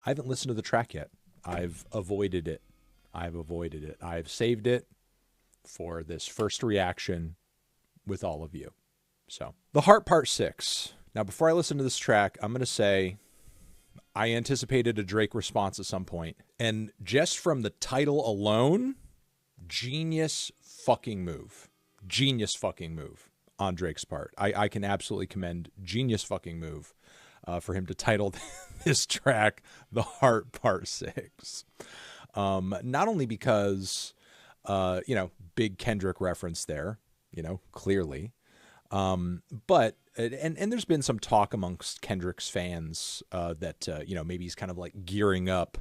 I haven't listened to the track yet. I've avoided it. I've saved it for this first reaction with all of you. So, The Heart Part 6. Now, before I listen to this track, I'm going to say I anticipated a Drake response at some point. And just from the title alone, genius fucking move. Genius fucking move on Drake's part. I can absolutely commend genius fucking move for him to title this track The Heart Part 6. Not only because, big Kendrick reference there, clearly. But there's been some talk amongst Kendrick's fans that, maybe he's kind of like gearing up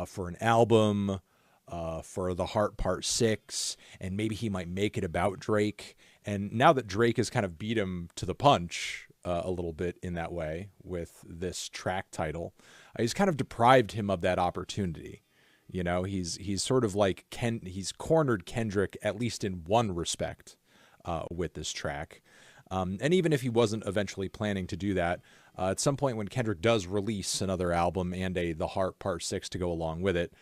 for an album for The Heart Part 6, and maybe he might make it about Drake. And now that Drake has kind of beat him to the punch a little bit in that way with this track title, he's kind of deprived him of that opportunity. He's sort of like he's cornered Kendrick, at least in one respect, with this track. And even if he wasn't eventually planning to do that, at some point when Kendrick does release another album and The Heart Part 6 to go along with it,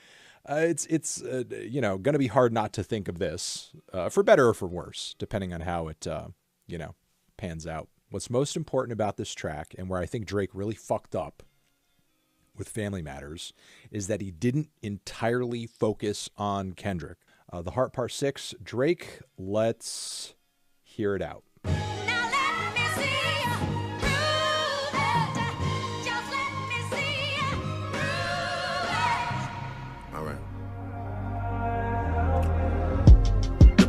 it's going to be hard not to think of this, for better or for worse, depending on how it, pans out. What's most important about this track, and where I think Drake really fucked up with Family Matters, is that he didn't entirely focus on Kendrick. The Heart Part 6, Drake, let's hear it out.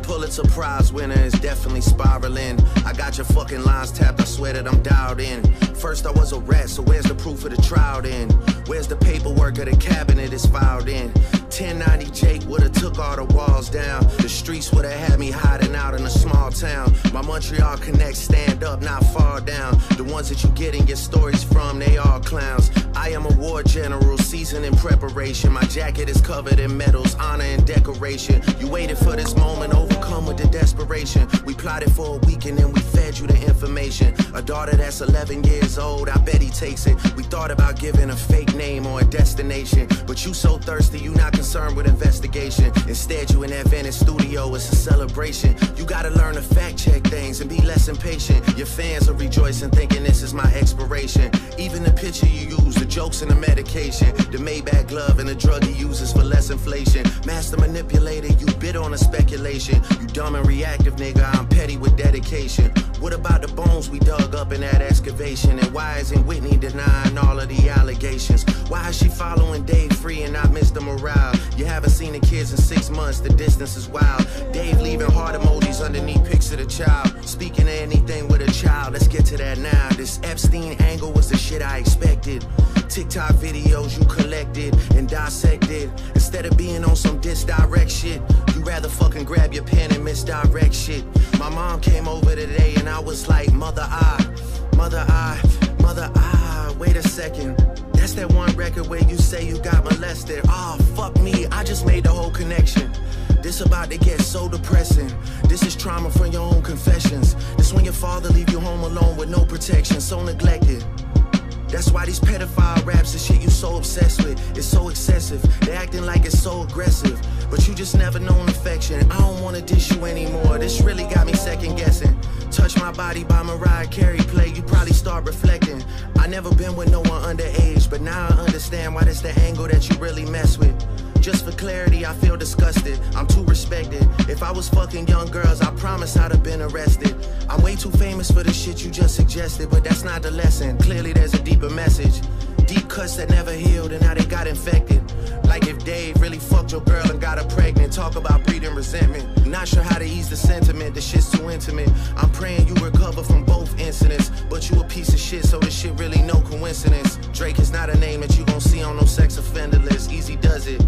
Pulitzer Prize winner is definitely spiraling. I got your fucking lines tapped, I swear that I'm dialed in. First I was a rat, so where's the proof of the trial then? Where's the paperwork of the cabinet is filed in? 1090 Jake would've took all the walls down. The streets would've had me hiding out in a small town. My Montreal connects stand up, not fall down. The ones that you getting your stories from, they all clowns. I am a war general, seasoned in preparation. My jacket is covered in medals, honor and decoration. You waited for this moment, overcome with the desperation. We plotted for a week and then we fed you the information. A daughter that's 11 years old, I bet he takes it. We thought about giving a fake name or a destination, but you so thirsty, you not concerned with investigation. Instead, you in that Venice studio, it's a celebration. You gotta learn to fact check things and be less impatient. Your fans are rejoicing, thinking this is my expiration. Even the picture you use, the jokes and the medication, the Maybach glove and the drug he uses for less inflation. Master manipulator, you bid on a speculation. You dumb and reactive, nigga, I'm petty with dedication. What about the bones we dug up in that excavation? And why isn't Whitney denying all of the allegations? Why is she following Dave Free and not Mr. Morale? You haven't seen the kids in 6 months, the distance is wild. Dave leaving heart emojis underneath pics of the child. Speaking of anything with a child, let's get to that now. This Epstein angle was the shit I expected. TikTok videos you collected and dissected. Instead of being on some direct shit, you rather fucking grab your pen and misdirect shit. My mom came over today and I was like, mother, wait a second. That's that one record where you say you got molested. Oh, fuck me, I just made the whole connection. This about to get so depressing. This is trauma from your own confessions. This when your father leave you home alone with no protection, so neglected. That's why these pedophile raps and shit you so obsessed with, it's so excessive. They acting like it's so aggressive, but you just never known affection. I don't wanna dish you anymore, this really got me second guessing. Touch My Body by Mariah Carey play, you probably start reflecting. I never been with no one underage, but now I understand why that's the angle that you really mess with. Just for clarity, I feel disgusted, I'm too respected. If I was fucking young girls, I promise I'd have been arrested. I'm way too famous for the shit you just suggested, but that's not the lesson. Clearly there's a deeper message. Deep cuts that never healed and now they got infected. Like if Dave really fucked your girl and got her pregnant. Talk about breeding resentment. Not sure how to ease the sentiment, the shit's too intimate. I'm praying you recover from both incidents, but you a piece of shit, so this shit really no coincidence. Drake is not a name that you gon' see on no sex offender list. Easy does it.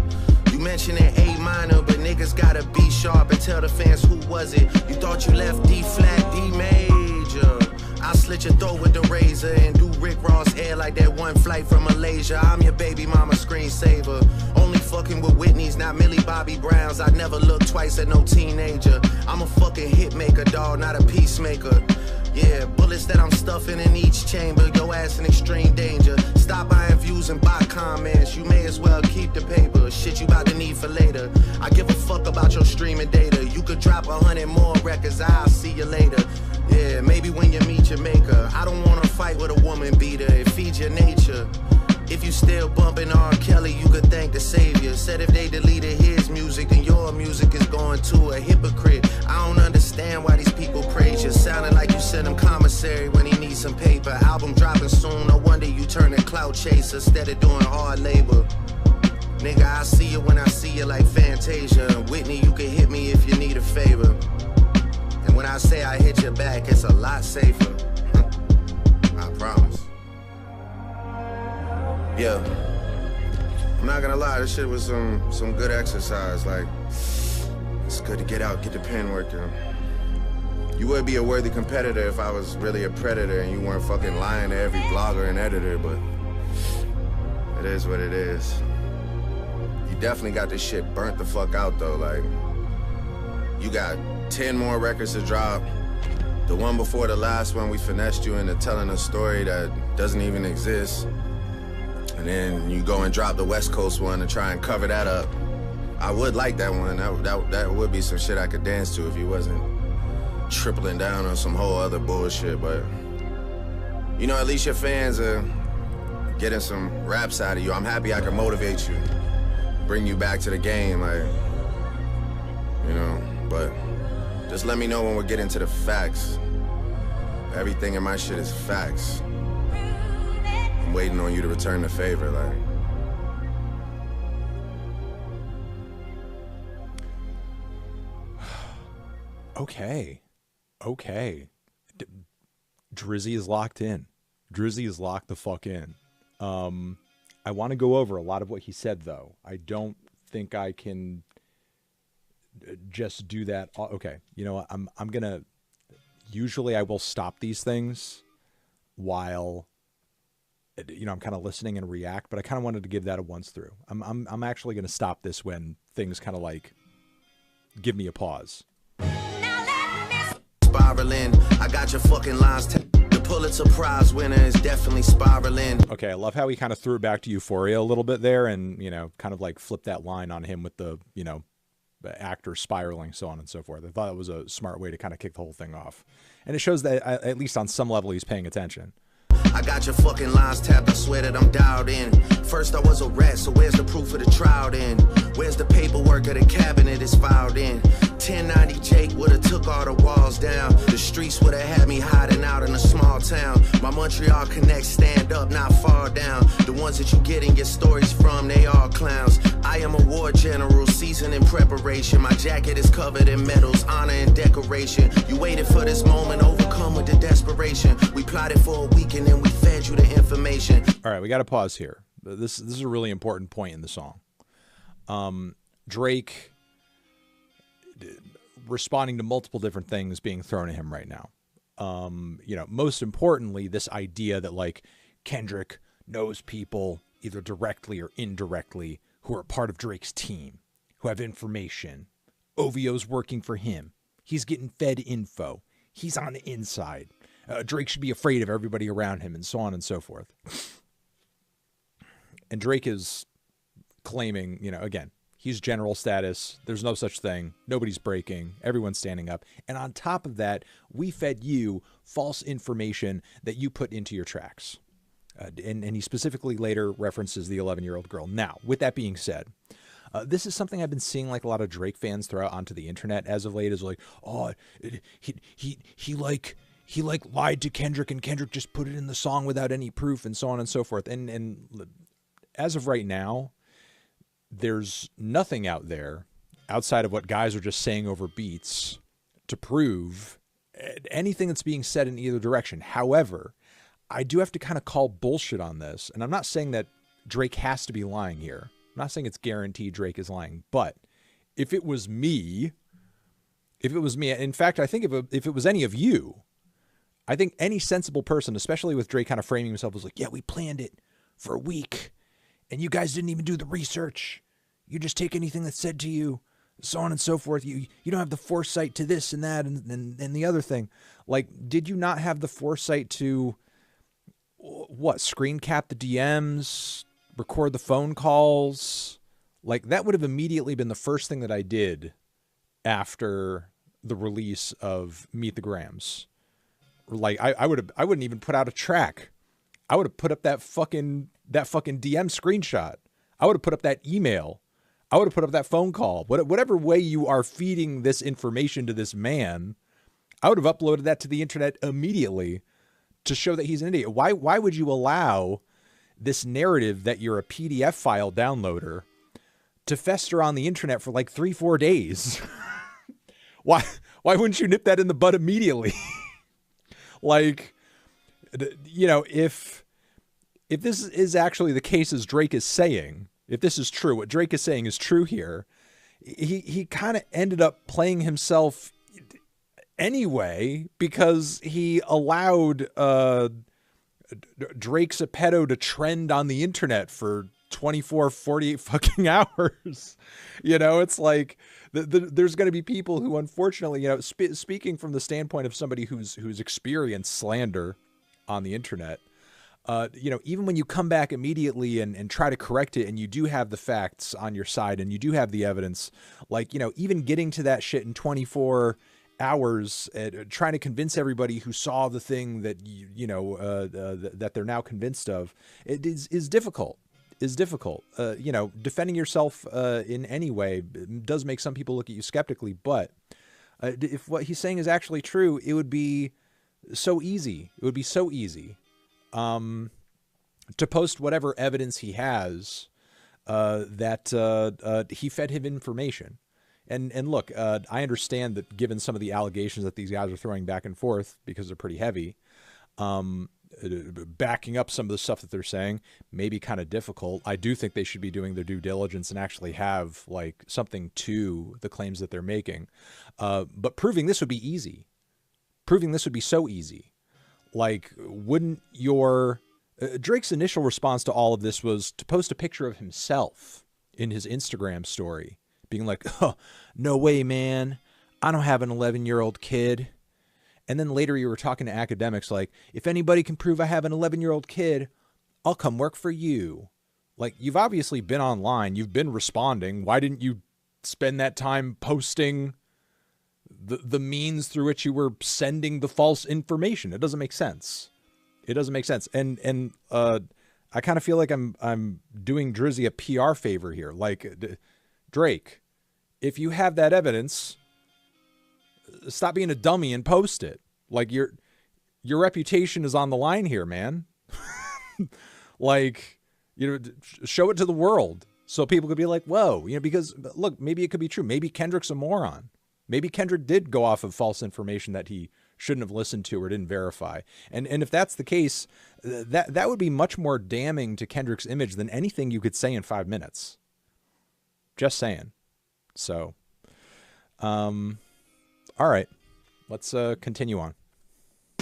You mentioned an A minor, but niggas gotta be sharp and tell the fans who was it. You thought you left D flat, D major. I'll slit your throat with the razor and do Rick Ross hair like that one flight from Malaysia. I'm your baby mama screensaver. Only fucking with Whitney's, not Millie Bobby Browns. I'd never look twice at no teenager. I'm a fucking hit maker, dawg, not a peacemaker. Yeah, bullets that I'm stuffing in each chamber. Your ass in extreme danger. Stop buying views and buy comments. You may as well keep the paper. Shit you about to need for later. I give a fuck about your streaming data. You could drop 100 more records. I'll see you later. Yeah, maybe when you meet your maker. I don't wanna fight with a woman beater. It feeds your nature. If you still bumping R. Kelly, you could thank the savior. Said if they deleted his music, then your music is going to a hypocrite. I don't understand why these people praise you. Sounding like you sent him commissary when he needs some paper. Album dropping soon, no wonder you turn a clout chaser instead of doing hard labor. Nigga, I see you when I see you like Fantasia. Whitney, you can hit me if you need a favor. And when I say I hit your back, it's a lot safer. I promise. Yeah, I'm not gonna lie, this shit was some good exercise. Like, it's good to get out, get the pen working. You would be a worthy competitor if I was really a predator and you weren't fucking lying to every blogger and editor, but it is what it is. You definitely got this shit burnt the fuck out though. Like, you got 10 more records to drop. The one before the last one, we finessed you into telling a story that doesn't even exist. And then you go and drop the West Coast one and try and cover that up. I would like that one. That would be some shit I could dance to if you wasn't tripling down on some whole other bullshit. But, you know, at least your fans are getting some raps out of you. I'm happy I can motivate you, bring you back to the game, like, you know. But just let me know when we're getting to the facts. Everything in my shit is facts. I'm waiting on you to return the favor, like. Okay. Drizzy is locked in. Drizzy is locked the fuck in. I want to go over a lot of what he said, though. I don't think I can just do that. Okay, you know what? I'm gonna. Usually, I will stop these things while, you know, I'm kind of listening and react, but I kind of wanted to give that a once through. I'm actually going to stop this when things kind of like give me a pause. Spiraling, I got your fucking lines. The Pulitzer Prize winner is definitely spiraling. Okay, I love how he kind of threw it back to Euphoria a little bit there, and, you know, kind of like flipped that line on him with the, you know, the actor spiraling, so on and so forth. I thought it was a smart way to kind of kick the whole thing off, and it shows that at least on some level he's paying attention. I got your fucking lines tapped, I swear that I'm dialed in. First I was a rat, so where's the proof of the trial then? Where's the paperwork of the cabinet is filed in? 1090 Jake would've took all the walls down. The streets would've had me hiding out in a small town. My Montreal connects stand up, not fall down. The ones that you getting your stories from, they all clowns. I am a war general, seasoned in preparation. My jacket is covered in medals, honor and decoration. You waited for this moment, overcome with the desperation. We plotted for a week and then we fed you the information. All right, we got to pause here. This is a really important point in the song. Drake responding to multiple different things being thrown at him right now. You know, most importantly, this idea that like Kendrick knows people either directly or indirectly who are part of Drake's team, who have information. OVO's working for him. He's getting fed info. He's on the inside. Drake should be afraid of everybody around him, and so on and so forth. And Drake is claiming, you know, again, he's general status. There's no such thing. Nobody's breaking. Everyone's standing up. And on top of that, we fed you false information that you put into your tracks. And he specifically later references the 11-year-old girl. Now, with that being said, this is something I've been seeing like a lot of Drake fans throw out onto the internet as of late, is like, oh, he lied to Kendrick, and Kendrick just put it in the song without any proof, and so on and so forth. And as of right now, there's nothing out there outside of what guys are just saying over beats to prove anything that's being said in either direction. However, I do have to kind of call bullshit on this, and I'm not saying that Drake has to be lying here. I'm not saying it's guaranteed Drake is lying, but if it was me, in fact, I think if it was any of you, I think any sensible person, especially with Drake kind of framing himself as like, yeah, we planned it for a week, and you guys didn't even do the research. You just take anything that's said to you. so on and so forth. You don't have the foresight to this and that and the other thing. Like, did you not have the foresight to what, screen cap the DMs, record the phone calls? Like, that would have immediately been the first thing that I did after the release of Meet the Grams. Like, I wouldn't even put out a track. I would have put up that fucking DM screenshot. I would have put up that email. I would have put up that phone call. Whatever way you are feeding this information to this man, I would have uploaded that to the internet immediately to show that he's an idiot. Why would you allow this narrative that you're a PDF file downloader to fester on the internet for like 3-4 days? Why wouldn't you nip that in the bud immediately? Like, you know, if this is actually the case as Drake is saying, if this is true, what Drake is saying is true here, he kind of ended up playing himself anyway, because he allowed Drake's a pedo to trend on the internet for 24, 48 fucking hours. You know, it's like there's going to be people who, unfortunately, you know, speaking from the standpoint of somebody who's experienced slander on the internet, you know, even when you come back immediately and try to correct it, and you do have the facts on your side and you do have the evidence, like, you know, even getting to that shit in 24 hours, trying to convince everybody who saw the thing that, that they're now convinced of, it is difficult. You know, defending yourself in any way does make some people look at you skeptically, but if what he's saying is actually true, it would be so easy. It would be so easy to post whatever evidence he has that he fed him information. And look, I understand that given some of the allegations that these guys are throwing back and forth, because they're pretty heavy, backing up some of the stuff that they're saying may be kind of difficult. I do think they should be doing their due diligence and actually have like something to the claims that they're making. But proving this would be easy. Proving this would be so easy. Like, wouldn't your... Drake's initial response to all of this was to post a picture of himself in his Instagram story, being like, oh, no way, man. I don't have an 11-year-old kid. And then later you were talking to academics like, if anybody can prove I have an 11-year-old kid, I'll come work for you. Like, you've obviously been online. You've been responding. Why didn't you spend that time posting the means through which you were sending the false information? It doesn't make sense. It doesn't make sense. And I kind of feel like I'm doing Drizzy a PR favor here. Like, Drake, if you have that evidence, stop being a dummy and post it. Like, your reputation is on the line here, man. Like, you know, show it to the world so people could be like, whoa, you know, because look, maybe it could be true. Maybe Kendrick's a moron. Maybe Kendrick did go off of false information that he shouldn't have listened to or didn't verify. And if that's the case, that would be much more damning to Kendrick's image than anything you could say in 5 minutes. Just saying. So, all right, let's continue on.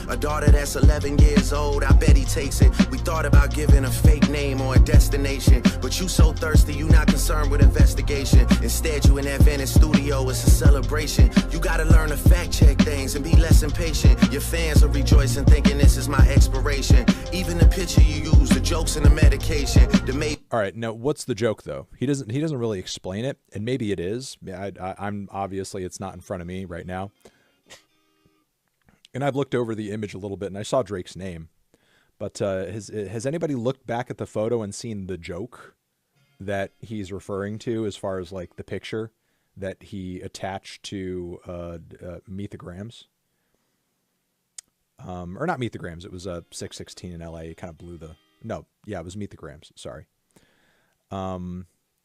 A daughter that's 11 years old, I bet he takes it. We thought about giving a fake name or a destination, but you so thirsty, you not concerned with investigation. Instead, you in that Venice studio, it's a celebration. You gotta learn to fact check things and be less impatient. Your fans are rejoicing, thinking this is my expiration. Even the picture you use, the jokes and the medication. All right, now what's the joke though? He doesn't really explain it, and maybe it is. I'm obviously, it's not in front of me right now. And I've looked over the image a little bit, and I saw Drake's name. But has anybody looked back at the photo and seen the joke that he's referring to, as far as like the picture that he attached to Meet the Grams? Or not Meet the Grams. It was 616 in LA. It kind of blew the... No, yeah, it was Meet the Grams. Sorry.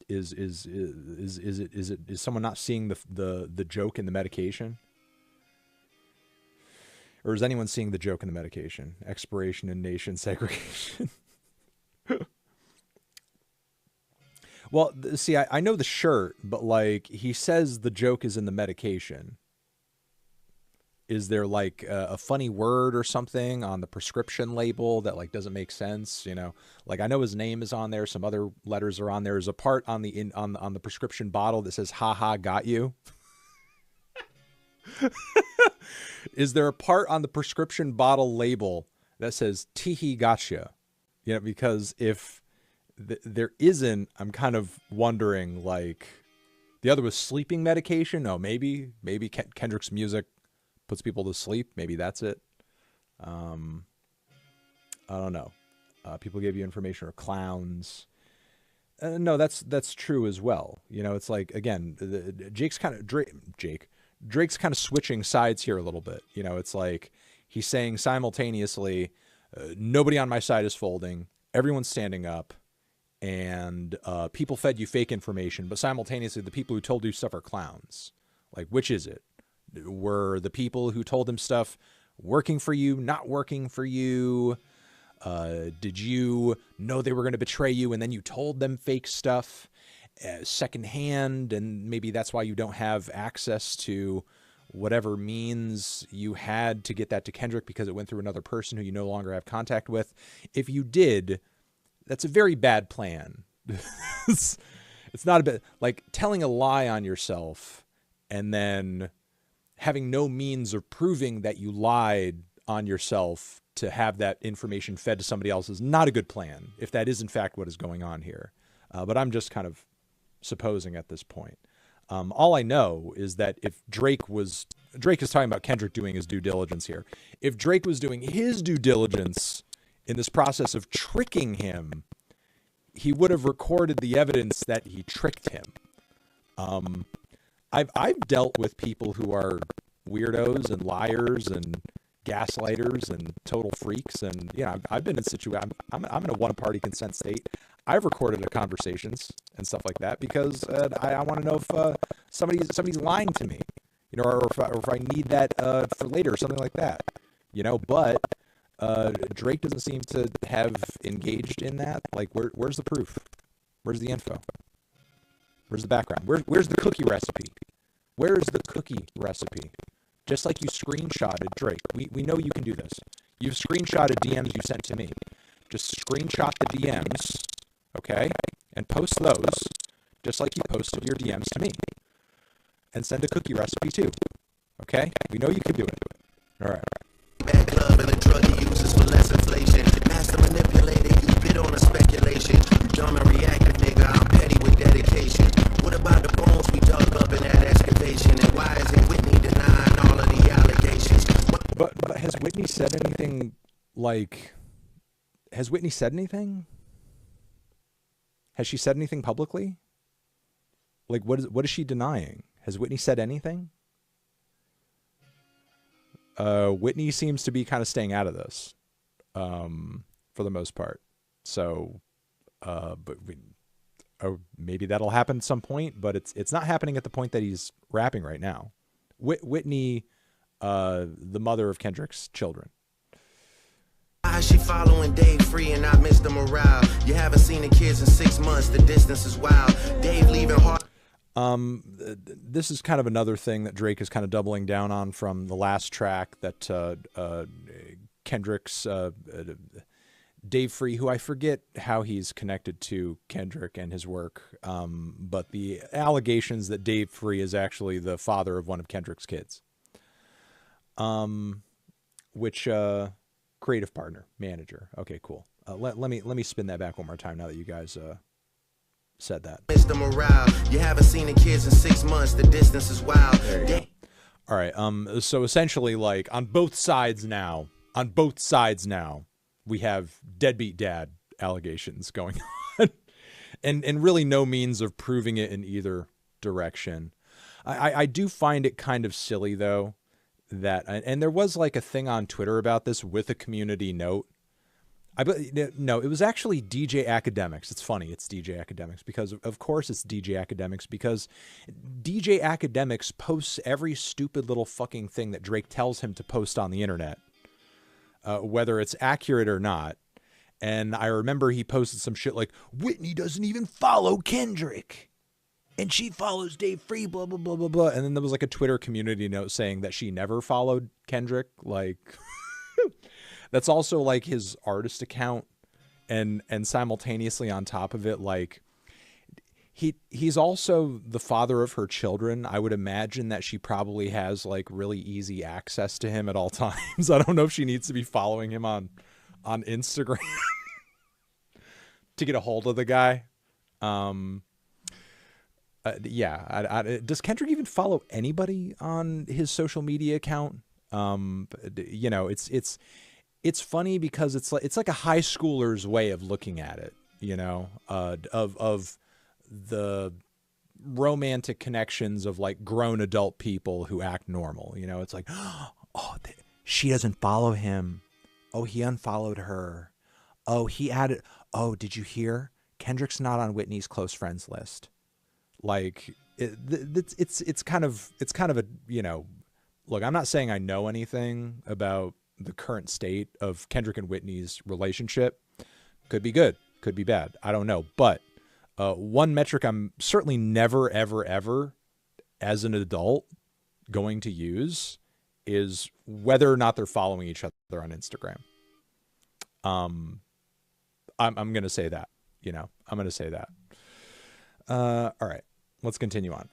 Is someone not seeing the joke in the medication? Or is anyone seeing the joke in the medication? Expiration and nation segregation. Well, see, I know the shirt, but like he says the joke is in the medication. Is there like a funny word or something on the prescription label that like doesn't make sense? You know, like I know his name is on there. Some other letters are on there. There's a part on the prescription bottle that says "Ha ha, got you." Is there a part on the prescription bottle label that says "Teehee gotcha"? You know, because if there isn't, I'm kind of wondering, like, the other was sleeping medication. Oh, maybe Kendrick's music puts people to sleep. Maybe that's it. I don't know. People give you information or clowns. No, that's true as well. You know, it's like, again, Drake's kind of switching sides here a little bit. You know, it's like he's saying simultaneously, nobody on my side is folding, everyone's standing up, and people fed you fake information, but simultaneously the people who told you stuff are clowns. Like, which is it? Were the people who told him stuff working for you, not working for you? Did you know they were going to betray you and then you told them fake stuff secondhand, and maybe that's why you don't have access to whatever means you had to get that to Kendrick because it went through another person who you no longer have contact with? If you did, that's a very bad plan. It's not a bit like telling a lie on yourself and then having no means of proving that you lied on yourself to have that information fed to somebody else is not a good plan, if that is in fact what is going on here. But I'm just kind of supposing at this point. All I know is that if Drake is talking about Kendrick doing his due diligence here. If Drake was doing his due diligence in this process of tricking him, he would have recorded the evidence that he tricked him. I've dealt with people who are weirdos and liars and gaslighters and total freaks, and I've been in situations. I'm in a one-party consent state. I've recorded conversations and stuff like that because I want to know if somebody's lying to me, or if I need that for later or something like that, But Drake doesn't seem to have engaged in that. Like, where's the proof? Where's the info? Where's the background? Where's the cookie recipe? Where's the cookie recipe? Just like you screenshotted Drake. We know you can do this. You've screenshotted DMs you sent to me. Just screenshot the DMs, okay? And post those just like you posted your DMs to me. And send a cookie recipe too. Okay? We know you can do it. All right. Bad club and the drug he uses for less inflation. Master manipulator, you bid on a speculation. You dumb and reactive, nigga, I'm petty with dedication. What about the bones we dug up in that excavation? And why isn't Whitney denying all of the allegations? But has Whitney said anything like... Has Whitney said anything? Has she said anything publicly? Like, what is she denying? Has Whitney said anything? Whitney seems to be kind of staying out of this, for the most part. So, but maybe that'll happen at some point. But it's not happening at the point that he's rapping right now. Whitney, the mother of Kendrick's children. Why is she following Dave free and I missed the morale? You haven't seen the kids in 6 months. The distance is wild. Dave leaving hard. This is kind of another thing that Drake is kind of doubling down on from the last track that Kendrick's Dave Free, who I forget how he's connected to Kendrick and his work, but the allegations that Dave Free is actually the father of one of Kendrick's kids, which creative partner, manager. Okay, cool. Let me spin that back one more time now that you guys said that. Mr. Morale, you haven't seen the kids in 6 months. The distance is wild. All right. So essentially, like, on both sides now, we have deadbeat dad allegations going on, and really no means of proving it in either direction. I do find it kind of silly though that, and there was like a thing on Twitter about this with a community note. No, it was actually DJ Academics. It's funny. It's DJ Academics because, of course, it's DJ Academics because DJ Academics posts every stupid little fucking thing that Drake tells him to post on the internet, whether it's accurate or not. And I remember he posted some shit like, Whitney doesn't even follow Kendrick. and she follows Dave Free, blah, blah, blah, blah, blah. And then there was like a Twitter community note saying that she never followed Kendrick. Like, that's also like his artist account. And simultaneously on top of it, like, he's also the father of her children. I would imagine that she probably has like really easy access to him at all times. I don't know if she needs to be following him on Instagram to get a hold of the guy. Does Kendrick even follow anybody on his social media account? You know, it's funny because it's like a high schooler's way of looking at it, you know, of the romantic connections of like grown adult people who act normal. You know, it's like, oh, she doesn't follow him. Oh, he unfollowed her. Oh, he added. Oh, did you hear? Kendrick's not on Whitney's close friends list. Like it's kind of a, you know, look, I'm not saying I know anything about the current state of Kendrick and Whitney's relationship. Could be good, could be bad. I don't know. But one metric I'm certainly never, ever, ever as an adult going to use is whether or not they're following each other on Instagram. I'm going to say that, you know, I'm going to say that. All right, let's continue on.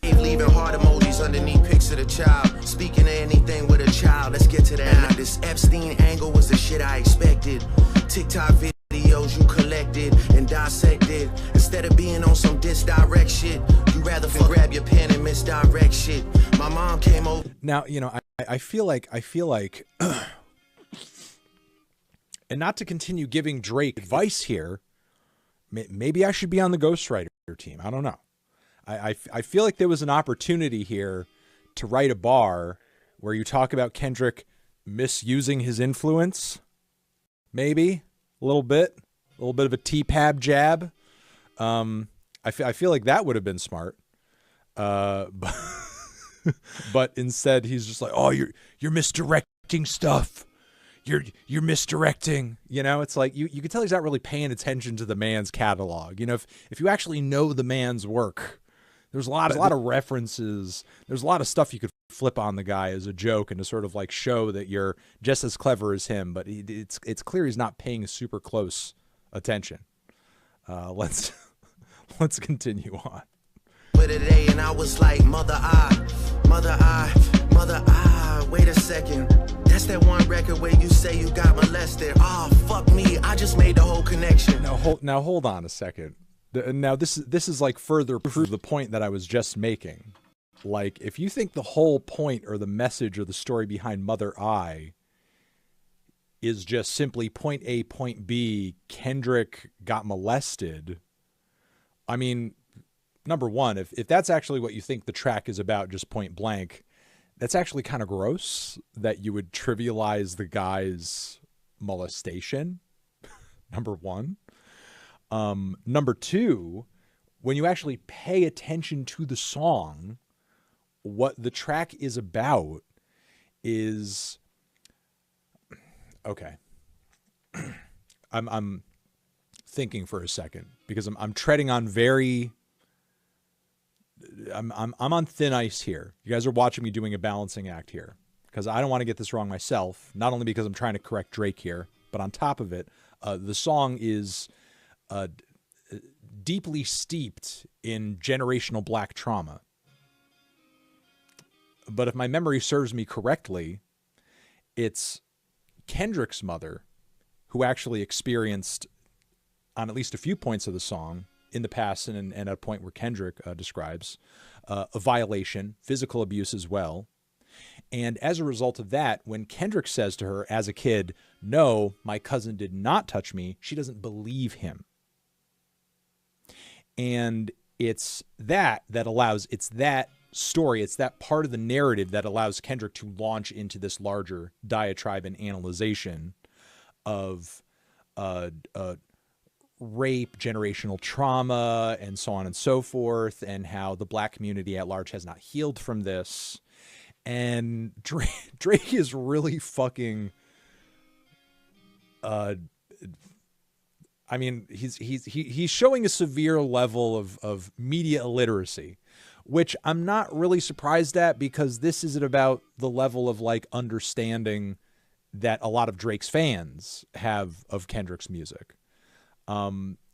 Leaving heart emojis underneath pics of the child. Speaking of anything with a child, let's get to that. Now, this Epstein angle was the shit I expected. TikTok videos you collected and dissected. Instead of being on some disdirect shit, you rather grab your pen and misdirect shit. My mom came over. Now, you know, I feel like, and not to continue giving Drake advice here, maybe I should be on the ghostwriter team. I don't know. I feel like there was an opportunity here to write a bar where you talk about Kendrick misusing his influence. Maybe a little bit of a T-Pab jab. I feel like that would have been smart. But instead he's just like, oh, you're misdirecting stuff. You're misdirecting, you know. It's like you can tell he's not really paying attention to the man's catalog. You know, if you actually know the man's work, there's a lot of references. There's a lot of stuff you could flip on the guy as a joke and to sort of like show that you're just as clever as him. But it's clear he's not paying super close attention. Let's continue on. Today, and I was like, mother, wait a second. That's that one record where you say you got molested. Oh, fuck me. I just made the whole connection. Now hold on a second. Now this is like further proof of the point that I was just making. Like, if you think the whole point or the message or the story behind Mother I is just simply point A, point B, Kendrick got molested. I mean, number one, if that's actually what you think the track is about, just point blank, that's actually kind of gross that you would trivialize the guy's molestation. Number one. Number two, when you actually pay attention to the song, what the track is about is, okay. I'm thinking for a second because I'm treading on I'm on thin ice here. You guys are watching me doing a balancing act here because I don't want to get this wrong myself. Not only because I'm trying to correct Drake here, but on top of it, the song is deeply steeped in generational black trauma. But if my memory serves me correctly, it's Kendrick's mother who actually experienced, on at least a few points of the song in the past and at a point where Kendrick describes, a violation, physical abuse as well. And as a result of that, when Kendrick says to her as a kid, no, my cousin did not touch me, she doesn't believe him. And it's that story, it's that part of the narrative that allows Kendrick to launch into this larger diatribe and analyzation of rape, generational trauma, and so on and so forth, and how the black community at large has not healed from this. And Drake is really fucking I mean, he's showing a severe level of media illiteracy, which I'm not really surprised at, because this isn't about the level of like understanding that a lot of Drake's fans have of Kendrick's music.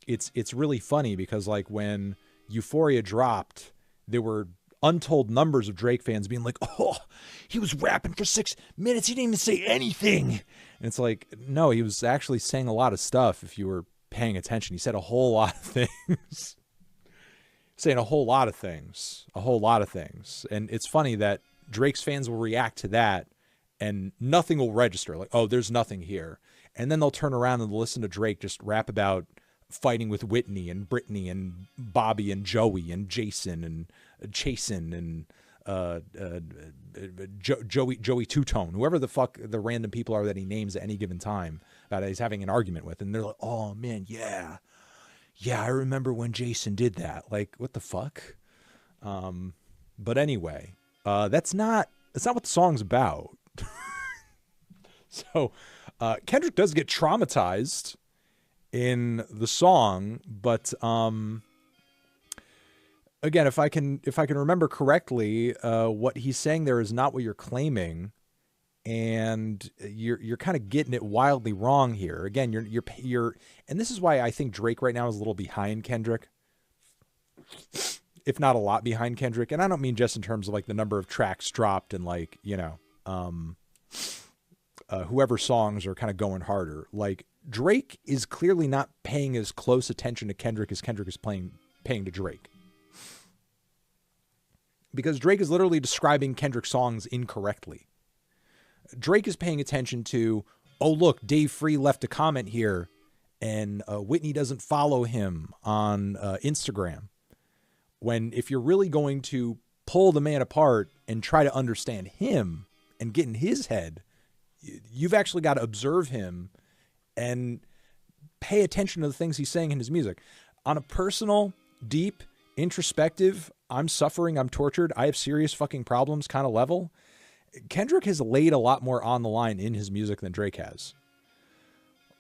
It's really funny because like when Euphoria dropped, there were untold numbers of Drake fans being like, oh, he was rapping for 6 minutes. He didn't even say anything. And it's like, no, he was actually saying a lot of stuff. If you were paying attention, he said a whole lot of things, saying a whole lot of things. And it's funny that Drake's fans will react to that and nothing will register. Like, oh, there's nothing here. And then they'll turn around and listen to Drake just rap about fighting with Whitney and Brittany and Bobby and Joey and Jason and Chasen and Joey Two-Tone, whoever the fuck the random people are that he names at any given time that he's having an argument with. And they're like, oh man, yeah, I remember when Jason did that. Like, what the fuck? But anyway, that's not what the song's about. So Kendrick does get traumatized in the song, but again, if I can remember correctly, what he's saying there is not what you're claiming, and you're kind of getting it wildly wrong here. Again, you're and this is why I think Drake right now is a little behind Kendrick, if not a lot behind Kendrick. And I don't mean just in terms of like the number of tracks dropped and like, you know, whoever songs are kind of going harder. Like, Drake is clearly not paying as close attention to Kendrick as Kendrick is paying to Drake. Because Drake is literally describing Kendrick's songs incorrectly. Drake is paying attention to, oh, look, Dave Free left a comment here, and Whitney doesn't follow him on Instagram. When if you're really going to pull the man apart and try to understand him and get in his head, you've actually got to observe him and pay attention to the things he's saying in his music. On a personal, deep, introspective, I'm suffering, I'm tortured, I have serious fucking problems kind of level, Kendrick has laid a lot more on the line in his music than Drake has.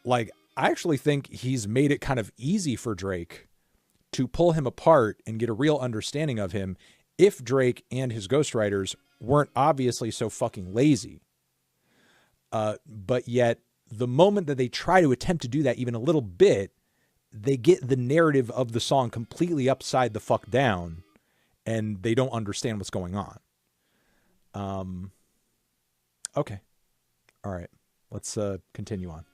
Like, I actually think he's made it kind of easy for Drake to pull him apart and get a real understanding of him if Drake and his ghostwriters weren't obviously so fucking lazy. But yet, the moment that they try to attempt to do that even a little bit, they get the narrative of the song completely upside the fuck down, and they don't understand what's going on. Okay. All right. Let's continue on.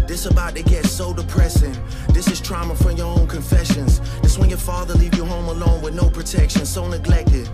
This about to get so depressing. This is trauma from your own confessions. This when your father leave you home alone with no protection, so neglected.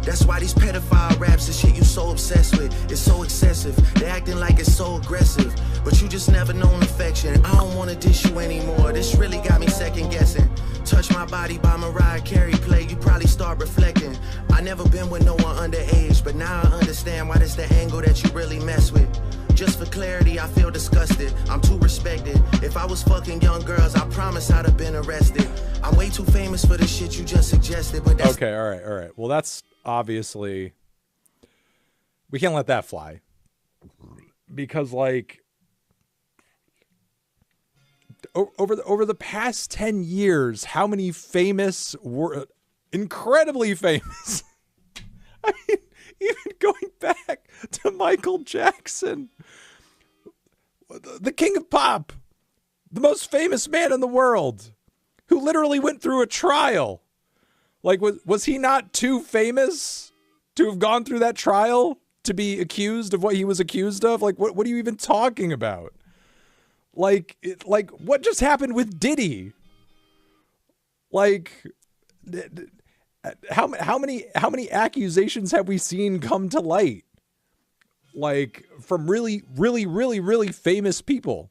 That's why these pedophile raps, the shit you so obsessed with, is so excessive. They acting like it's so aggressive, but you just never known affection. I don't wanna diss you anymore. This really got me second guessing. Touch My Body by Mariah Carey play, you probably start reflecting. I never been with no one underage, but now I understand why this the angle that you really mess with. Just for clarity, I feel disgusted. I'm too respected. If I was fucking young girls, I promise I'd have been arrested. I'm way too famous for the shit you just suggested, but that's... Okay, all right. Well, that's obviously... We can't let that fly. Because, like... Over the past 10 years, how many famous were... Incredibly famous... I mean, even going back to Michael Jackson, the king of pop, the most famous man in the world, who literally went through a trial. Like, was he not too famous to have gone through that trial to be accused of what he was accused of? Like, what are you even talking about? Like, what just happened with Diddy? Like... How many accusations have we seen come to light? Like, from really, really, really, really famous people.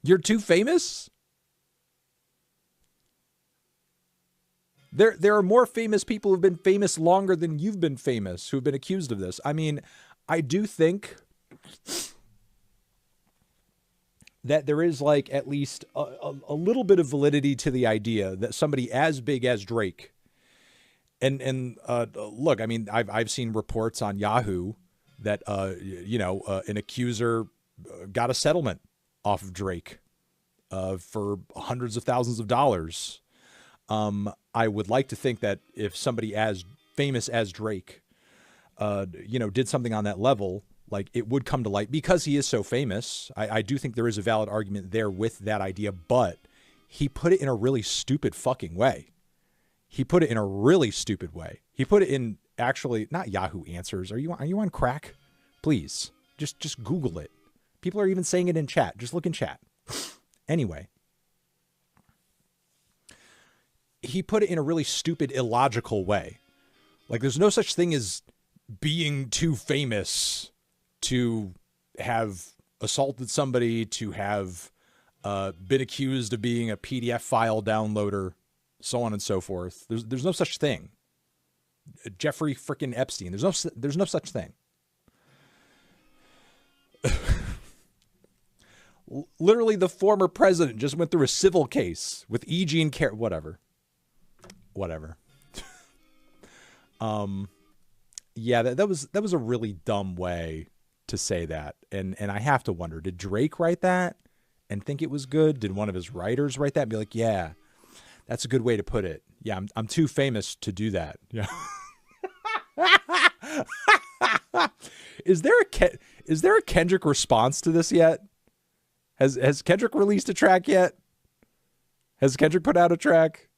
You're too famous? There are more famous people who've been famous longer than you've been famous who've been accused of this. I mean, I do think that there is like at least a little bit of validity to the idea that somebody as big as Drake, and look, I mean, I've seen reports on Yahoo that, an accuser got a settlement off of Drake for hundreds of thousands of dollars. I would like to think that if somebody as famous as Drake, did something on that level, like it would come to light because he is so famous. I do think there is a valid argument there with that idea, but he put it in a really stupid fucking way. He put it in a really stupid way. He put it in actually not Yahoo Answers. Are you on crack? Please just Google it. People are even saying it in chat. Just look in chat. Anyway, he put it in a really stupid, illogical way. Like there's no such thing as being too famous to have assaulted somebody, to have been accused of being a PDF file downloader, so on and so forth. There's no such thing. Jeffrey frickin' Epstein. There's no such thing. Literally, the former president just went through a civil case with E.G. and whatever. Yeah, that was a really dumb way to say that, and I have to wonder, did Drake write that and think it was good? Did one of his writers write that and be like, yeah, that's a good way to put it. Yeah, I'm too famous to do that. Yeah. Is there a Kendrick response to this yet? Has Kendrick released a track yet? Has Kendrick put out a track?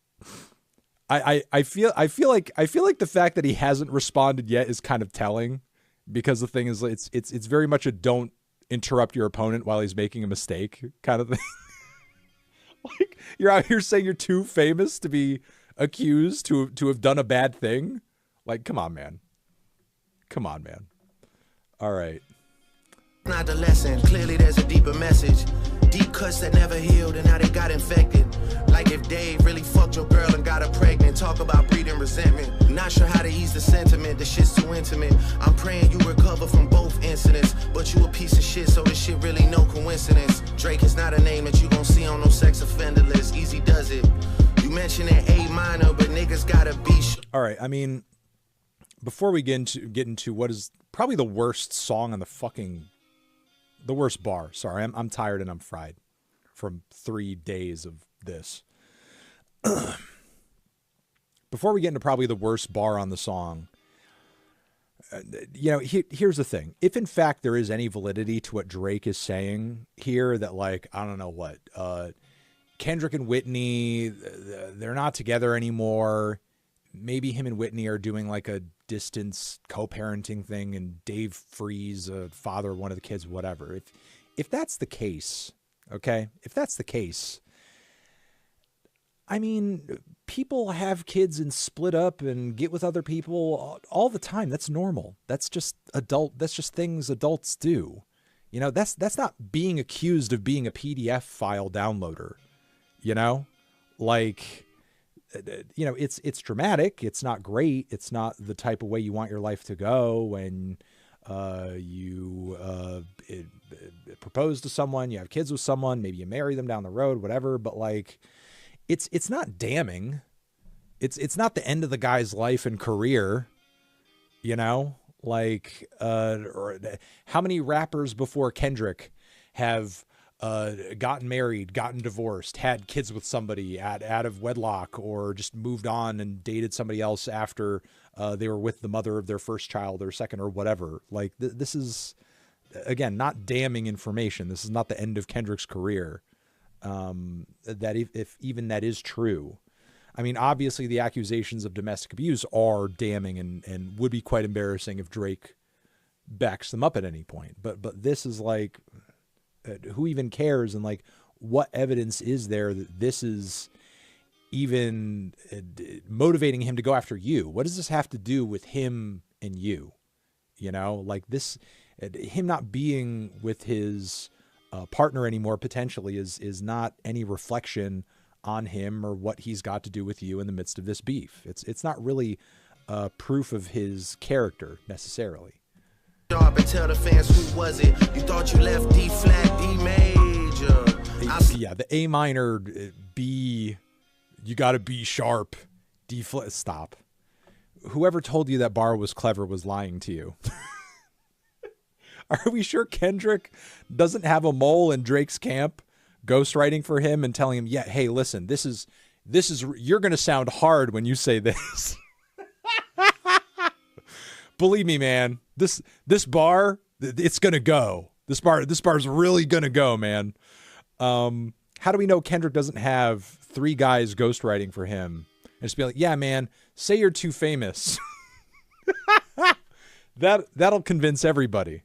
I feel like the fact that he hasn't responded yet is kind of telling, because the thing is it's very much a don't interrupt your opponent while he's making a mistake kind of thing. Like you're out here saying you're too famous to be accused to have done a bad thing. Like, come on, man. All right. Not the lesson. Clearly there's a deeper message. Deep cuts that never healed and how they got infected. Like if Dave really fucked your girl and got her pregnant. Talk about breeding resentment. Not sure how to ease the sentiment. The shit's too intimate. I'm praying you recover from both incidents. But you a piece of shit, so this shit really no coincidence. Drake is not a name that you gon' see on no sex offender list. Easy does it. You mentioned it A minor, but niggas gotta be All right, I mean, before we get into what is probably the worst song on the worst bar. Sorry, I'm tired and I'm fried from 3 days of this. Before we get into probably the worst bar on the song, here's the thing. If in fact there is any validity to what Drake is saying here, that like, I don't know what, Kendrick and Whitney, they're not together anymore. Maybe him and Whitney are doing like a distance co-parenting thing, and Dave frees a father of one of the kids, whatever. If that's the case, okay, if that's the case, I mean, people have kids and split up and get with other people all the time. That's normal. That's just that's just things adults do. That's not being accused of being a PDF file downloader, like, it's dramatic. It's not great. It's not the type of way you want your life to go when you propose to someone, you have kids with someone, maybe you marry them down the road, whatever. But like, it's not damning. It's not the end of the guy's life and career, like, or how many rappers before Kendrick have gotten married, gotten divorced, had kids with somebody out of wedlock, or just moved on and dated somebody else after they were with the mother of their first child or second or whatever. Like this is, again, not damning information. This is not the end of Kendrick's career. That if even that is true, I mean, obviously the accusations of domestic abuse are damning and would be quite embarrassing if Drake backs them up at any point. But this is like, who even cares? And like, what evidence is there that this is even motivating him to go after you? What does this have to do with him and you? Like this, him not being with his partner anymore potentially is not any reflection on him or what he's got to do with you in the midst of this beef. It's not really proof of his character necessarily. And tell the fans, who was it? You thought you left D flat, D major. Yeah, the A minor, B, you got to B sharp, D flat. Stop. Whoever told you that bar was clever was lying to you. Are we sure Kendrick doesn't have a mole in Drake's camp ghostwriting for him and telling him, yeah, hey, listen, this is, you're going to sound hard when you say this. Believe me, man, this bar, it's going to go. This bar's really going to go, man. How do we know Kendrick doesn't have 3 guys ghostwriting for him and just be like, yeah, man, say you're too famous. That'll convince everybody.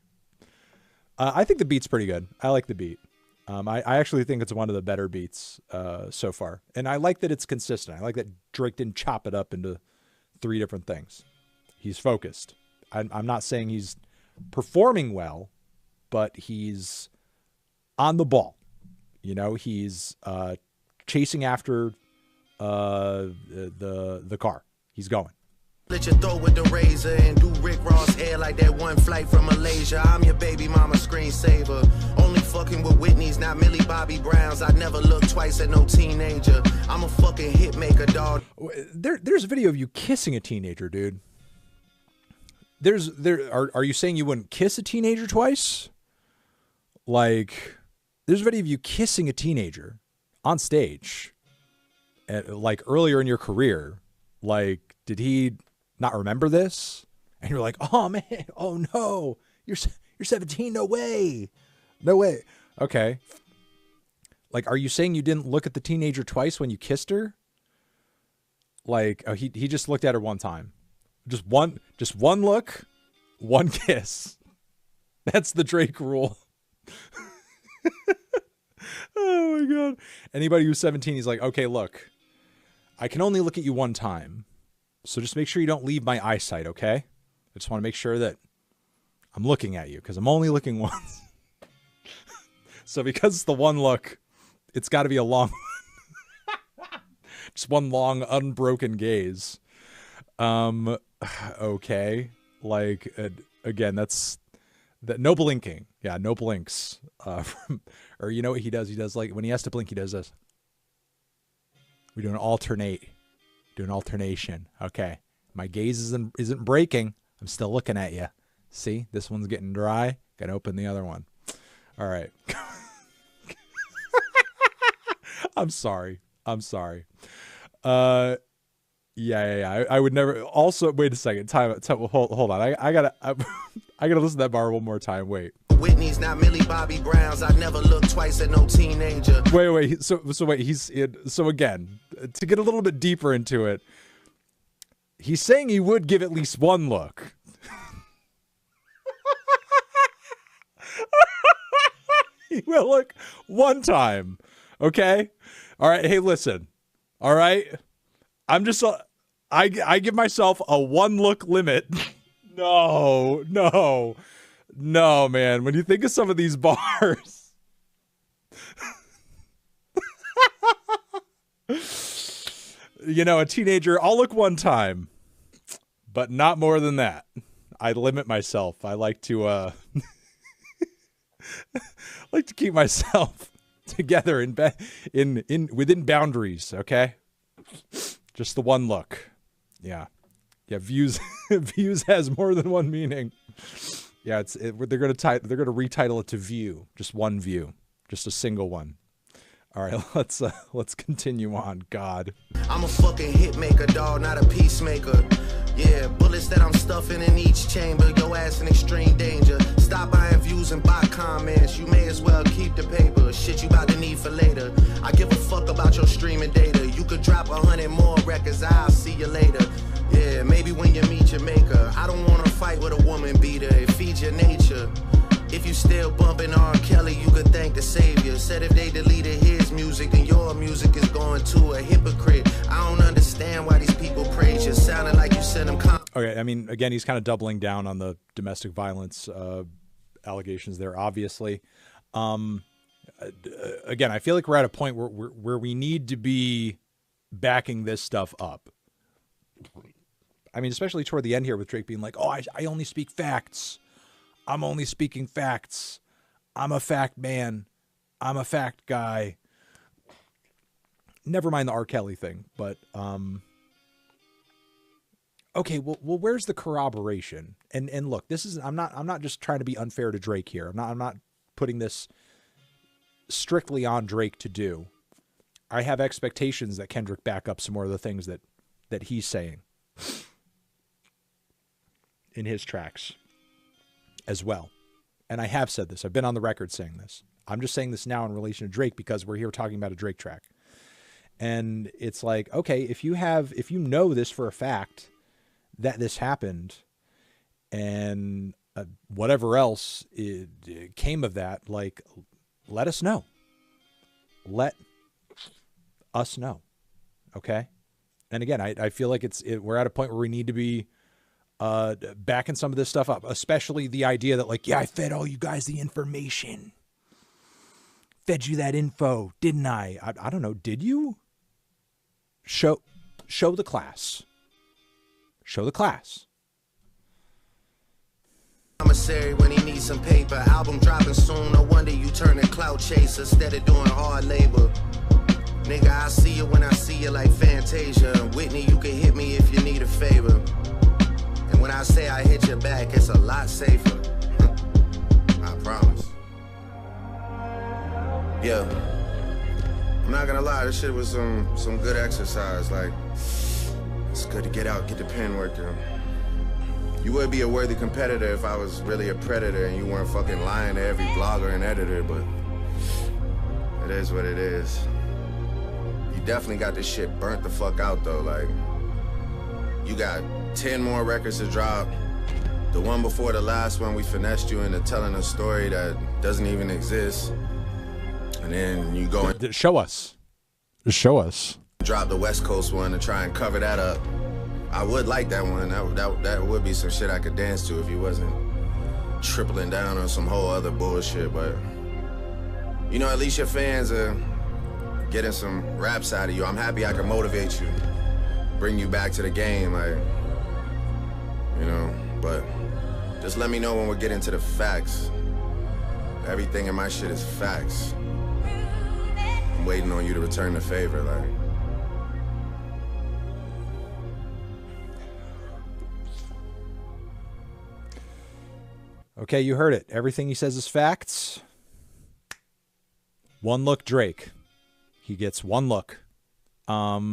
I think the beat's pretty good. I like the beat. I actually think it's one of the better beats so far. And I like that it's consistent. I like that Drake didn't chop it up into 3 different things. He's focused. I'm not saying he's performing well, but he's on the ball. You know, he's chasing after the car. He's going. Let you throw with the razor and do Rick Ross hair like that one flight from Malaysia. I'm your baby mama screensaver. Only fucking with Whitney's, not Millie Bobby Browns. I never look twice at no teenager. I'm a fucking hit maker, dog. There's a video of you kissing a teenager, dude. Are you saying you wouldn't kiss a teenager twice? Like, there's a video of you kissing a teenager on stage, like earlier in your career. Like, did he not remember this? And you're like, oh man, oh no, you're 17, no way. Okay. Like, are you saying you didn't look at the teenager twice when you kissed her? Like, oh, he just looked at her one time. Just one look, one kiss. That's the Drake rule. Oh my God. Anybody who's 17, he's like, okay, look, I can only look at you one time. So just make sure you don't leave my eyesight, okay? I just want to make sure that I'm looking at you because I'm only looking once. So because it's the one look, it's got to be a long one. Just one long, unbroken gaze. Okay. Like, again, that's that no blinking. Yeah, no blinks. Or you know what he does? He does, like, when he has to blink, he does this. We do an alternation. Okay. My gaze isn't breaking. I'm still looking at you. See, this one's getting dry. Gotta open the other one. All right. I'm sorry. Yeah. I would never. Also, wait a second. Time. Hold on. I gotta listen to that bar one more time. Wait. Whitney's, not Millie Bobby Browns. I never look twice at no teenager. Wait. So wait. So again, to get a little bit deeper into it, he's saying he would give at least one look. He will look one time. Okay. All right. Hey, listen. All right. I'm just. I give myself a 1 look limit. No, man. When you think of some of these bars, you know, a teenager, I'll look one time, but not more than that. I limit myself. I like to keep myself together within boundaries. Okay. Just the 1 look. Yeah. Views has more than one meaning. Yeah, they're gonna retitle it to View. Just one view. Just a single one. All right, let's continue on. God. I'm a fucking hit maker, dog, not a peacemaker. Yeah, bullets that I'm stuffing in each chamber. Your ass in extreme danger. Stop buying views and buy comments. You may as well keep the paper. Shit you about to need for later. I give a fuck about your streaming data. You could drop 100 more records. I'll see you later. Yeah, maybe when you meet your maker. I don't want to fight with a woman beater. It feeds your nature. If you still bumping R. Kelly, you could thank the savior. Said if they deleted his music, then your music is going to a hypocrite. I don't understand why these people praise you. Sounding like you sent them Okay, I mean, again, he's kind of doubling down on the domestic violence allegations there, obviously. Again, I feel like we're at a point where we need to be backing this stuff up. I mean, especially toward the end here with Drake being like, oh, I only speak facts. I'm only speaking facts. I'm a fact man. I'm a fact guy. Never mind the R. Kelly thing, but okay, well, where's the corroboration? And look, this is, I'm not just trying to be unfair to Drake here. I'm not putting this strictly on Drake to do. I have expectations that Kendrick back up some more of the things that he's saying in his tracks as well. And I have said this. I've been on the record saying this. I'm just saying this now in relation to Drake because we're here talking about a Drake track. And it's like, okay, if you know this for a fact that this happened and whatever else it came of that, like, let us know. Let us know. Okay. And again, I feel like we're at a point where we need to be backing some of this stuff up, especially the idea that, like, yeah, I fed all you guys the information. Fed you that info, didn't I? I don't know. Did you? Show the class. Show the class. Commissary when he needs some paper. Album dropping soon. No wonder you turn a clout chaser instead of doing hard labor. Nigga, I see you when I see you like Fantasia. Whitney, you can hit me if you need a favor. And when I say I hit your back, it's a lot safer. I promise. Yeah. I'm not gonna lie, this shit was some good exercise. Like, it's good to get out, get the pen working. You would be a worthy competitor if I was really a predator and you weren't fucking lying to every blogger and editor, but it is what it is. You definitely got this shit burnt the fuck out though. Like, you got 10 more records to drop. The one before the last one, we finessed you into telling a story that doesn't even exist. And then you go and show us. Just show us. Drop the West Coast one to try and cover that up. I would like that one. That would be some shit I could dance to if you wasn't tripling down on some whole other bullshit. But, you know, at least your fans are getting some raps out of you. I'm happy I can motivate you, bring you back to the game, like, you know. But just let me know when we're getting to the facts. Everything in my shit is facts. I'm waiting on you to return the favor, like. Okay, you heard it. Everything he says is facts. One look, Drake. He gets one look. Yeah,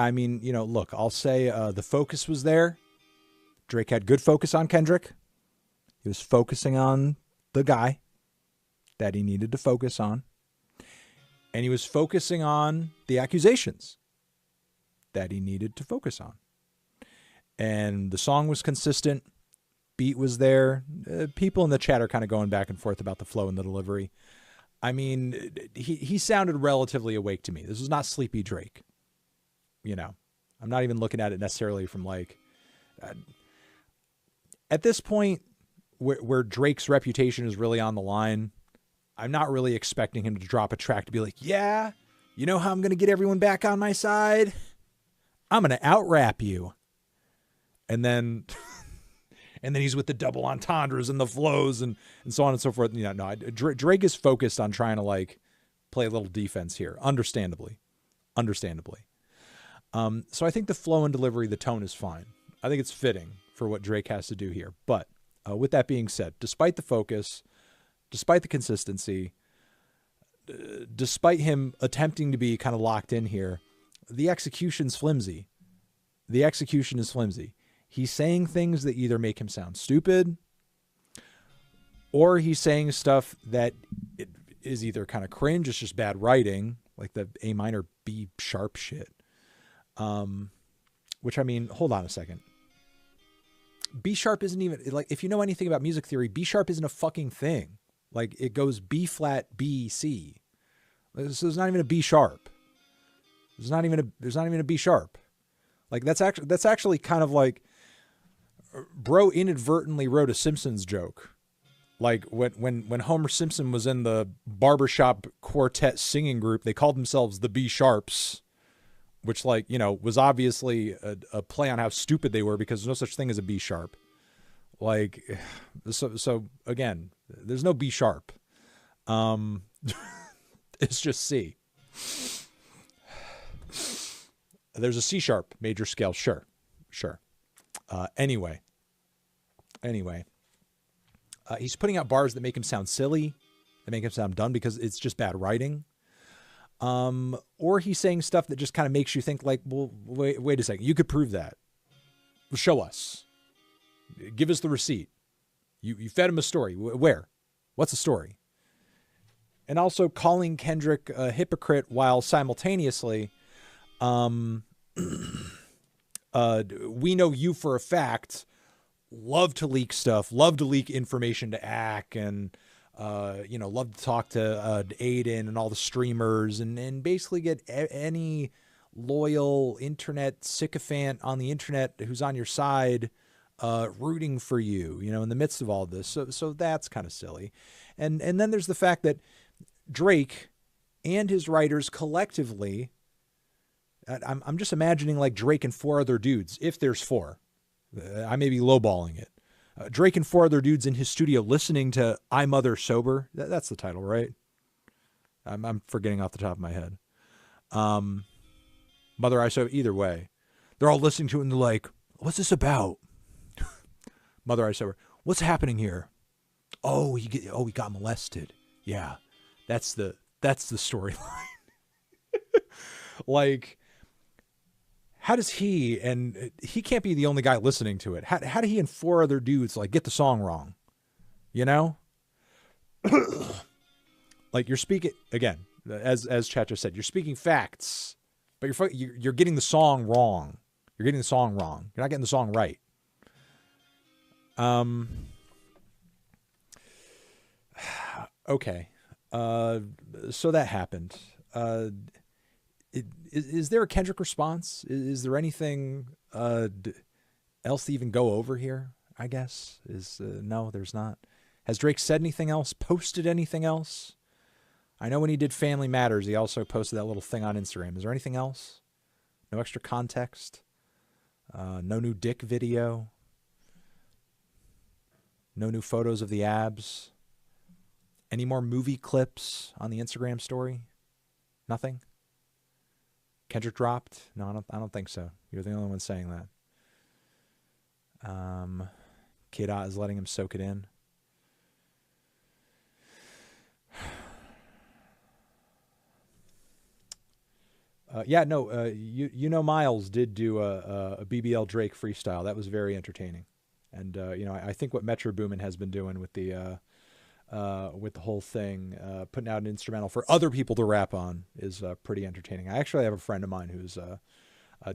I mean, you know, look, I'll say the focus was there. Drake had good focus on Kendrick. He was focusing on the guy that he needed to focus on. And he was focusing on the accusations that he needed to focus on. And the song was consistent. Beat was there. People in the chat are kind of going back and forth about the flow and the delivery. I mean, he sounded relatively awake to me. This was not sleepy Drake. You know, I'm not even looking at it necessarily from like, at this point where Drake's reputation is really on the line, I'm not really expecting him to drop a track to be like, yeah, you know how I'm going to get everyone back on my side? I'm going to out-rap you. And then he's with the double entendres and the flows and so on and so forth. You know, no, Drake is focused on trying to like play a little defense here. Understandably. So I think the flow and delivery, the tone is fine. I think it's fitting for what Drake has to do here. But with that being said, despite the focus, despite the consistency, despite him attempting to be kind of locked in here, the execution's flimsy. The execution is flimsy. He's saying things that either make him sound stupid or he's saying stuff that is either kind of cringe, it's just bad writing, like the A minor B sharp shit. Which, I mean, hold on a second. B sharp isn't even, like, if you know anything about music theory, B sharp isn't a fucking thing. Like, it goes B flat, B, C. So there's not even a B sharp. There's not even a B sharp. Like, that's actually kind of like, bro inadvertently wrote a Simpsons joke. Like when Homer Simpson was in the barbershop quartet singing group, they called themselves the B Sharps, which, like, you know, was obviously a play on how stupid they were because there's no such thing as a B sharp. Like, so again, there's no B sharp. It's just C. There's a C sharp major scale. Sure. Anyway, he's putting out bars that make him sound silly, that make him sound dumb because it's just bad writing. Or he's saying stuff that just kind of makes you think like, well, wait a second. You could prove that. Show us. Give us the receipt. You fed him a story. Where? What's the story? And also calling Kendrick a hypocrite while simultaneously, we know you for a fact love to leak stuff, love to leak information to ACK, and love to talk to Aiden and all the streamers, and basically get any loyal internet sycophant on the internet who's on your side rooting for you, in the midst of all this. So that's kind of silly. And then there's the fact that Drake and his writers collectively, I'm just imagining like Drake and 4 other dudes, if there's 4. I may be lowballing it. Drake and 4 other dudes in his studio listening to I Mother Sober. That's the title, right? I'm forgetting off the top of my head. Mother I Sober, either way. They're all listening to it and they're like, what's this about? Mother I Sober, what's happening here? Oh, he got molested. Yeah, that's the storyline. Like, how does he can't be the only guy listening to it. How do he and 4 other dudes like get the song wrong? Like, you're speaking again, as Chat just said, you're speaking facts, but you're getting the song wrong. You're getting the song wrong. You're not getting the song right. Okay. So that happened. Is there a Kendrick response? Is there anything else to even go over here? I guess no, there's not. Has Drake said anything else? Posted anything else? I know when he did Family Matters, he also posted that little thing on Instagram. Is there anything else? No extra context? No new dick video? No new photos of the abs? Any more movie clips on the Instagram story? Nothing? Kendrick dropped? No, I don't think so. You're the only one saying that. K-Dot is letting him soak it in. Miles did do a BBL Drake freestyle. That was very entertaining. And, I think what Metro Boomin has been doing with the whole thing, putting out an instrumental for other people to rap on is pretty entertaining. I actually have a friend of mine who's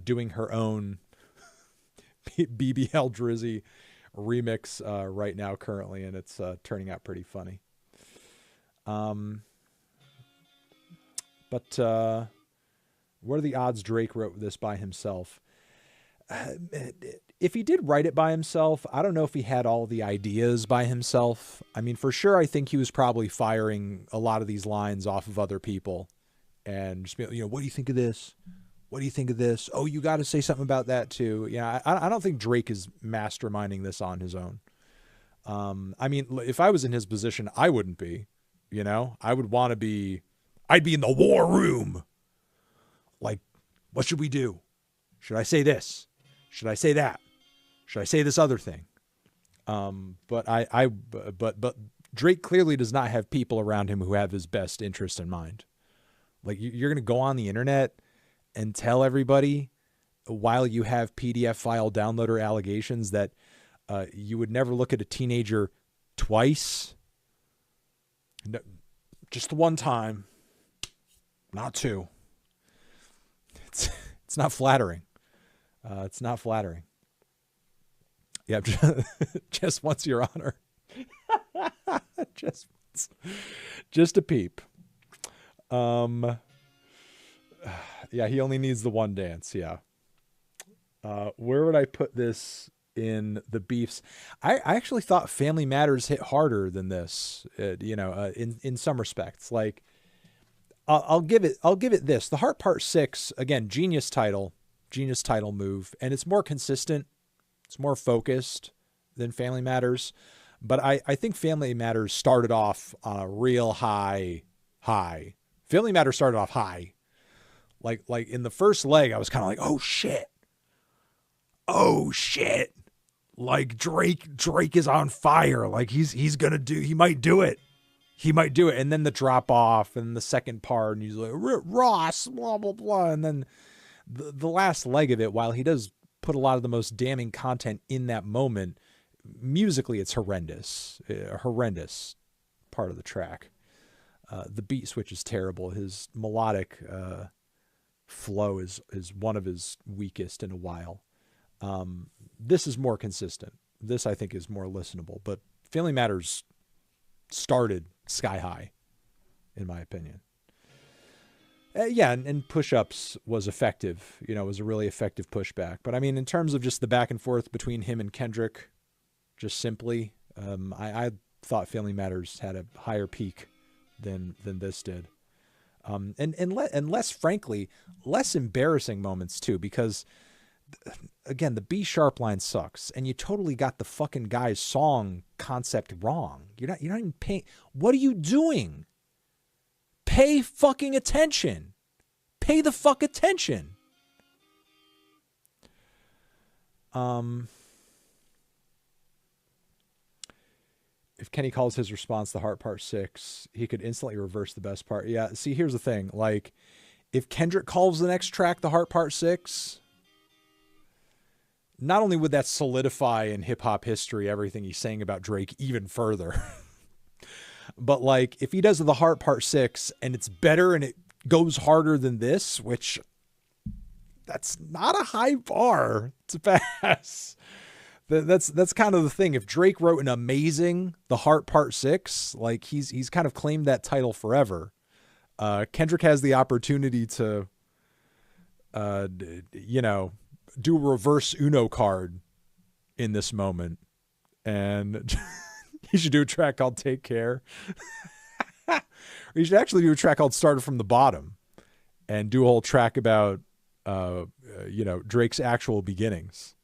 doing her own BBL Drizzy remix right now currently, and it's turning out pretty funny. But what are the odds Drake wrote this by himself? If he did write it by himself, I don't know if he had all the ideas by himself. I mean, for sure, I think he was probably firing a lot of these lines off of other people and just, what do you think of this? What do you think of this? Oh, you got to say something about that too. I don't think Drake is masterminding this on his own. I mean, if I was in his position, I wouldn't be, I would want to be, I'd be in the war room. Like, what should we do? Should I say this? Should I say that? Should I say this other thing? But Drake clearly does not have people around him who have his best interest in mind. Like, you're going to go on the internet and tell everybody while you have PDF file downloader allegations that you would never look at a teenager twice. No, just the one time, not 2. It's not flattering. It's not flattering. Yeah, just once, Your Honor. just a peep. Yeah, he only needs the one dance. Yeah. Where would I put this in the beefs? I actually thought Family Matters hit harder than this. In some respects, like I'll give it this. The Heart Part 6, again, genius title move, and it's more consistent. It's more focused than Family Matters. But I think Family Matters started off on a real high. Family Matters started off high. Like in the first leg, I was kind of like, oh shit. Oh shit. Like Drake is on fire. Like he might do it. He might do it. And then the drop off and the second part, and he's like, Ross, blah, blah, blah. And then the last leg of it, while he does put a lot of the most damning content in that moment, musically it's horrendous. A horrendous part of the track. The beat switch is terrible. His melodic flow is one of his weakest in a while. This is more consistent. This, I think, is more listenable. But Family Matters started sky high, in my opinion. Yeah, and push-ups was effective. You know, it was a really effective pushback. But, I mean, in terms of just the back and forth between him and Kendrick, just simply, I thought Family Matters had a higher peak than this did. And less, frankly, less embarrassing moments, too, because, again, the B sharp line sucks, and you totally got the fucking guy's song concept wrong. You're not even paying. What are you doing? Pay fucking attention. Pay the fuck attention. If Kenny calls his response the heart part 6, he could instantly reverse the best part. Yeah, see, here's the thing. Like, if Kendrick calls the next track the heart part 6, not only would that solidify in hip-hop history everything he's saying about Drake even further, but, like, if he does the heart part 6 and it's better and it goes harder than this, which that's not a high bar to pass. That's kind of the thing. If Drake wrote an amazing The Heart Part 6, like he's kind of claimed that title forever. Kendrick has the opportunity to, do a reverse Uno card in this moment. And he should do a track called Take Care. Or he should actually do a track called Started from the Bottom and do a whole track about, Drake's actual beginnings.